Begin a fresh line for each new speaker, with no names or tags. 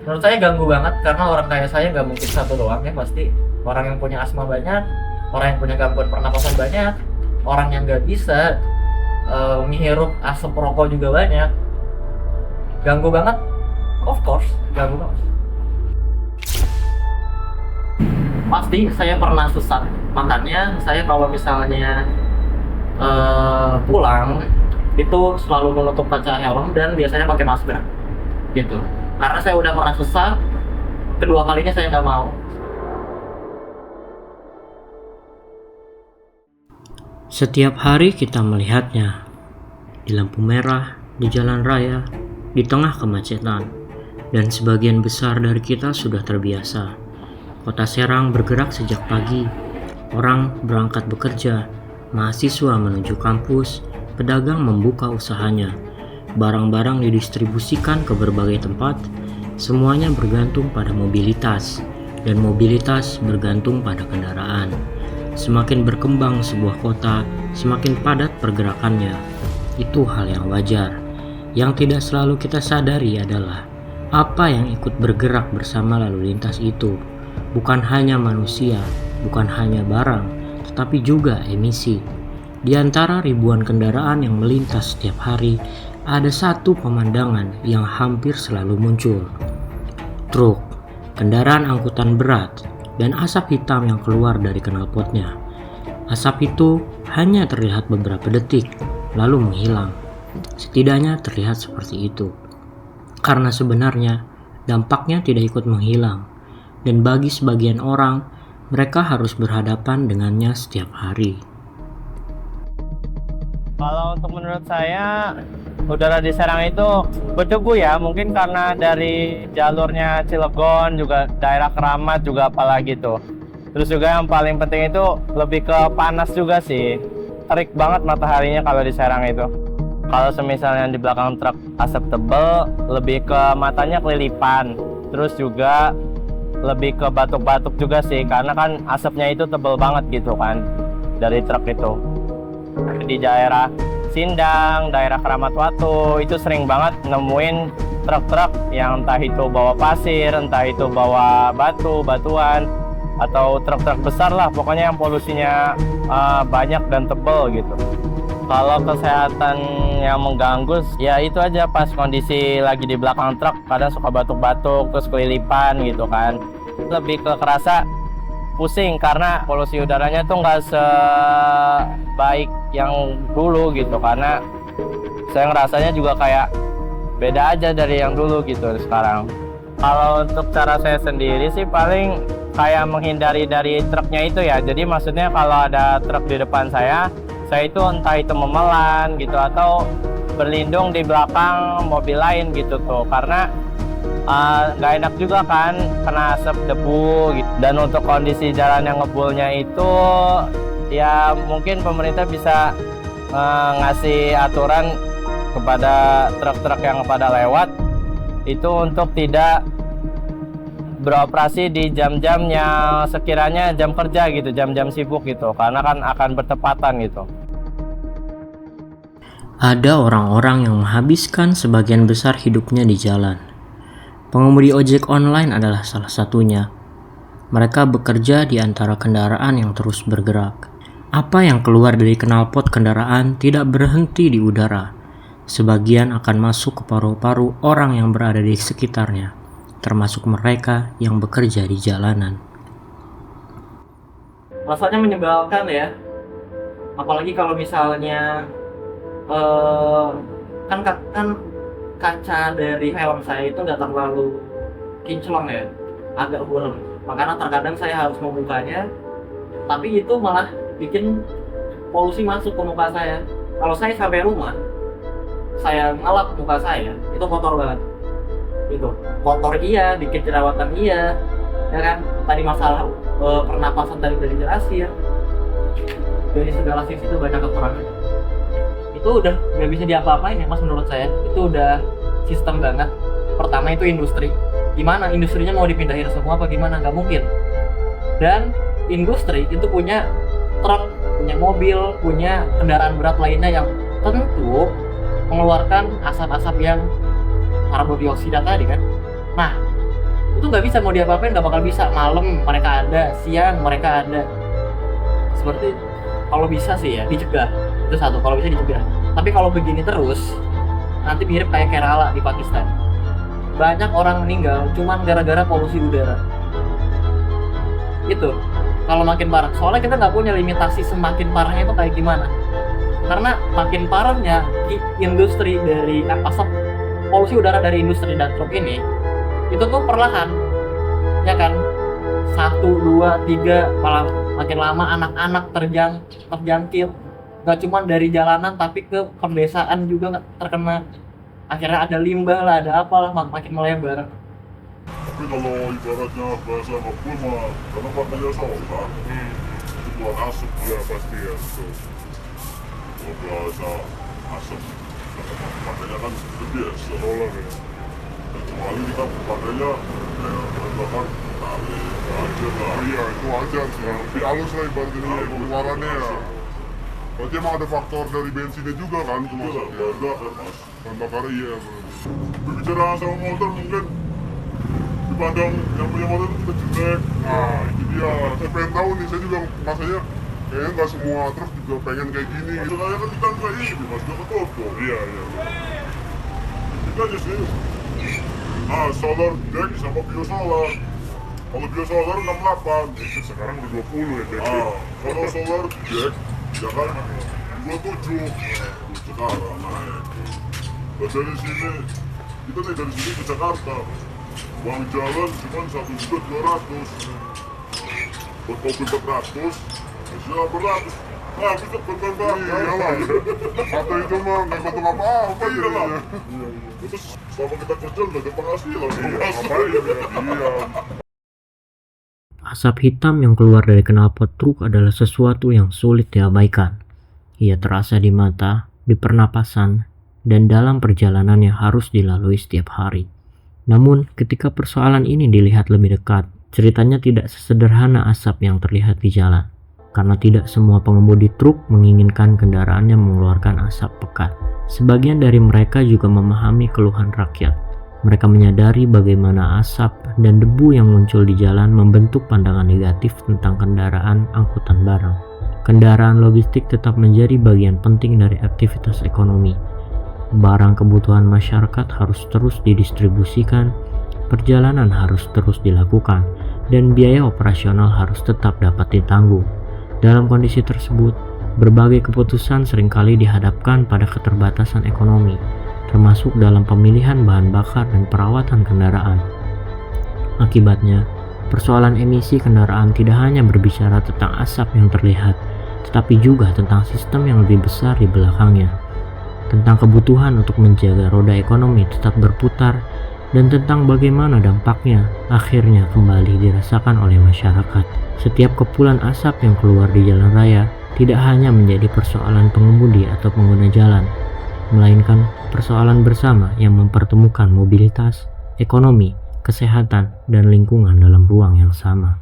Menurut saya ganggu banget karena orang kayak saya nggak mungkin satu doang ya, pasti orang yang punya asma banyak, orang yang punya gangguan pernapasan banyak, orang yang nggak bisa menghirup asap rokok juga banyak. Ganggu banget, of course ganggu banget. Pasti saya pernah sesat, makanya saya kalau misalnya pulang itu selalu menutup kaca helm dan biasanya pakai masker gitu, karena saya udah pernah sesat, kedua kalinya saya nggak mau.
Setiap hari kita melihatnya, di lampu merah, di jalan raya, di tengah kemacetan, dan sebagian besar dari kita sudah terbiasa. Kota Serang bergerak sejak pagi, orang berangkat bekerja, mahasiswa menuju kampus, pedagang membuka usahanya, barang-barang didistribusikan ke berbagai tempat, semuanya bergantung pada mobilitas, dan mobilitas bergantung pada kendaraan. Semakin berkembang sebuah kota, semakin padat pergerakannya. Itu hal yang wajar. Yang tidak selalu kita sadari adalah apa yang ikut bergerak bersama lalu lintas itu. Bukan hanya manusia, bukan hanya barang, tetapi juga emisi. Di antara ribuan kendaraan yang melintas setiap hari, ada satu pemandangan yang hampir selalu muncul. Truk, kendaraan angkutan berat, dan asap hitam yang keluar dari knalpotnya. Asap itu hanya terlihat beberapa detik, lalu menghilang. Setidaknya terlihat seperti itu. Karena sebenarnya dampaknya tidak ikut menghilang, dan bagi sebagian orang, mereka harus berhadapan dengannya setiap hari.
Kalau untuk menurut saya, udara di Serang itu berdebu ya, mungkin karena dari jalurnya Cilegon, juga daerah Keramat juga apalagi tuh. Terus juga yang paling penting itu lebih ke panas juga sih. Terik banget mataharinya kalau di Serang itu. Kalau semisalnya di belakang truk asap tebel, lebih ke matanya kelilipan. Terus juga lebih ke batuk-batuk juga sih, karena kan asapnya itu tebel banget gitu kan dari truk itu. Di daerah Sindang, daerah Keramat Watu itu sering banget nemuin truk-truk yang entah itu bawa pasir, entah itu bawa batuan, atau truk-truk besar lah, pokoknya yang polusinya banyak dan tebal gitu. Kalau kesehatan yang mengganggu, ya itu aja pas kondisi lagi di belakang truk, kadang suka batuk-batuk, terus kelilipan gitu kan. Lebih ke kerasa pusing karena polusi udaranya tuh nggak sebaik yang dulu gitu, karena saya ngerasanya juga kayak beda aja dari yang dulu gitu sekarang. Kalau untuk cara saya sendiri sih paling kayak menghindari dari truknya itu ya, jadi maksudnya kalau ada truk di depan saya itu entah itu memelan gitu atau berlindung di belakang mobil lain gitu tuh, karena nggak enak juga kan kena asap debu gitu. Dan untuk kondisi jalan yang ngebulnya itu ya mungkin pemerintah bisa ngasih aturan kepada truk-truk yang pada lewat itu untuk tidak beroperasi di jam-jam yang sekiranya jam kerja gitu, jam-jam sibuk gitu, karena kan akan bertepatan gitu.
Ada orang-orang yang menghabiskan sebagian besar hidupnya di jalan. Pengemudi ojek online adalah salah satunya. Mereka bekerja di antara kendaraan yang terus bergerak. Apa yang keluar dari knalpot kendaraan tidak berhenti di udara. Sebagian akan masuk ke paru-paru orang yang berada di sekitarnya, termasuk mereka yang bekerja di jalanan.
Rasanya menyebalkan ya, apalagi kalau misalnya kan kaca dari helm saya itu nggak terlalu kinclong ya, agak bolong, makanya terkadang saya harus membukanya, tapi itu malah bikin polusi masuk ke muka saya. Kalau saya sampai rumah, saya ngelap muka saya, itu kotor banget. Itu kotor iya, bikin jerawatan iya, ya kan. Tadi masalah pernapasan tadi udah dijelasin, dari segala sisi itu banyak kekurangan. Itu udah nggak bisa diapa-apain ya mas, menurut saya itu udah sistem banget. Pertama itu industri, gimana industrinya mau dipindahin semua apa gimana, nggak mungkin. Dan industri itu punya truk, punya mobil, punya kendaraan berat lainnya yang tentu mengeluarkan asap-asap yang karbon dioksida tadi kan. Nah, itu nggak bisa mau diapa-apain, nggak bakal bisa. Malam mereka ada, siang mereka ada. Seperti kalau bisa sih ya dicegah, itu satu, kalau bisa dicegah. Tapi kalau begini terus nanti mirip kayak Kerala di Pakistan, banyak orang meninggal cuman gara-gara polusi udara. Itu kalau makin parah, soalnya kita nggak punya limitasi semakin parahnya itu kayak gimana, karena makin parahnya industri dari asap polusi udara dari industri dan truk ini itu tuh perlahan, ya kan, 1, 2, 3, malah makin lama anak-anak terjangkit, nggak cuma dari jalanan tapi ke pedesaan juga nggak terkena, akhirnya ada limbah lah, ada apalah, makin melebar.
Tapi kalau ibaratnya bahasa ngepul mah, karena partainya solar, itu keluar asap ya pasti ya. Kalau bahasa asap, partainya kan itu biasa solar ya. Kecuali kita partainya bahan bakar tali, wajar lah. Iya itu wajar sih, lebih halus lah ibaratnya pengeluarannya ya. Berarti emang ada faktor dari bensinnya juga kan, cuma bahan bakar iya. Berbicara sama motor mungkin dipandang yang punya motor itu kita jelek. Nah itu dia, saya pengen tahu nih, saya juga masanya kayaknya nggak semua truk juga pengen kayak gini. Soalnya kan kita nggak ini, mas udah ketutup. Iya. Kita aja sih. Solar deck sama biosolar. Kalau biosolar 68, sekarang udah 20 ya deck. Kalau solar deck, ya kan 27 sekarang naik. Dan dari sini, kita nih dari sini ke Jakarta, uang jalan cuma 1.200.000, buat mobil 400, hasilnya 800. Nah, bisa berbang bakar. Iyalah, kata itu mah nggak bentuk apa-apa. Iyalah. Terus selama kita kerja udah ada penghasilan. Iya.
Asap hitam yang keluar dari knalpot truk adalah sesuatu yang sulit diabaikan. Ia terasa di mata, di pernapasan, dan dalam perjalanan yang harus dilalui setiap hari. Namun, ketika persoalan ini dilihat lebih dekat, ceritanya tidak sesederhana asap yang terlihat di jalan. Karena tidak semua pengemudi truk menginginkan kendaraannya mengeluarkan asap pekat. Sebagian dari mereka juga memahami keluhan rakyat. Mereka menyadari bagaimana asap dan debu yang muncul di jalan membentuk pandangan negatif tentang kendaraan angkutan barang. Kendaraan logistik tetap menjadi bagian penting dari aktivitas ekonomi. Barang kebutuhan masyarakat harus terus didistribusikan, perjalanan harus terus dilakukan, dan biaya operasional harus tetap dapat ditanggung. Dalam kondisi tersebut, berbagai keputusan seringkali dihadapkan pada keterbatasan ekonomi, termasuk dalam pemilihan bahan bakar dan perawatan kendaraan. Akibatnya, persoalan emisi kendaraan tidak hanya berbicara tentang asap yang terlihat, tetapi juga tentang sistem yang lebih besar di belakangnya, tentang kebutuhan untuk menjaga roda ekonomi tetap berputar, dan tentang bagaimana dampaknya akhirnya kembali dirasakan oleh masyarakat. Setiap kepulan asap yang keluar di jalan raya tidak hanya menjadi persoalan pengemudi atau pengguna jalan, melainkan persoalan bersama yang mempertemukan mobilitas, ekonomi, kesehatan, dan lingkungan dalam ruang yang sama.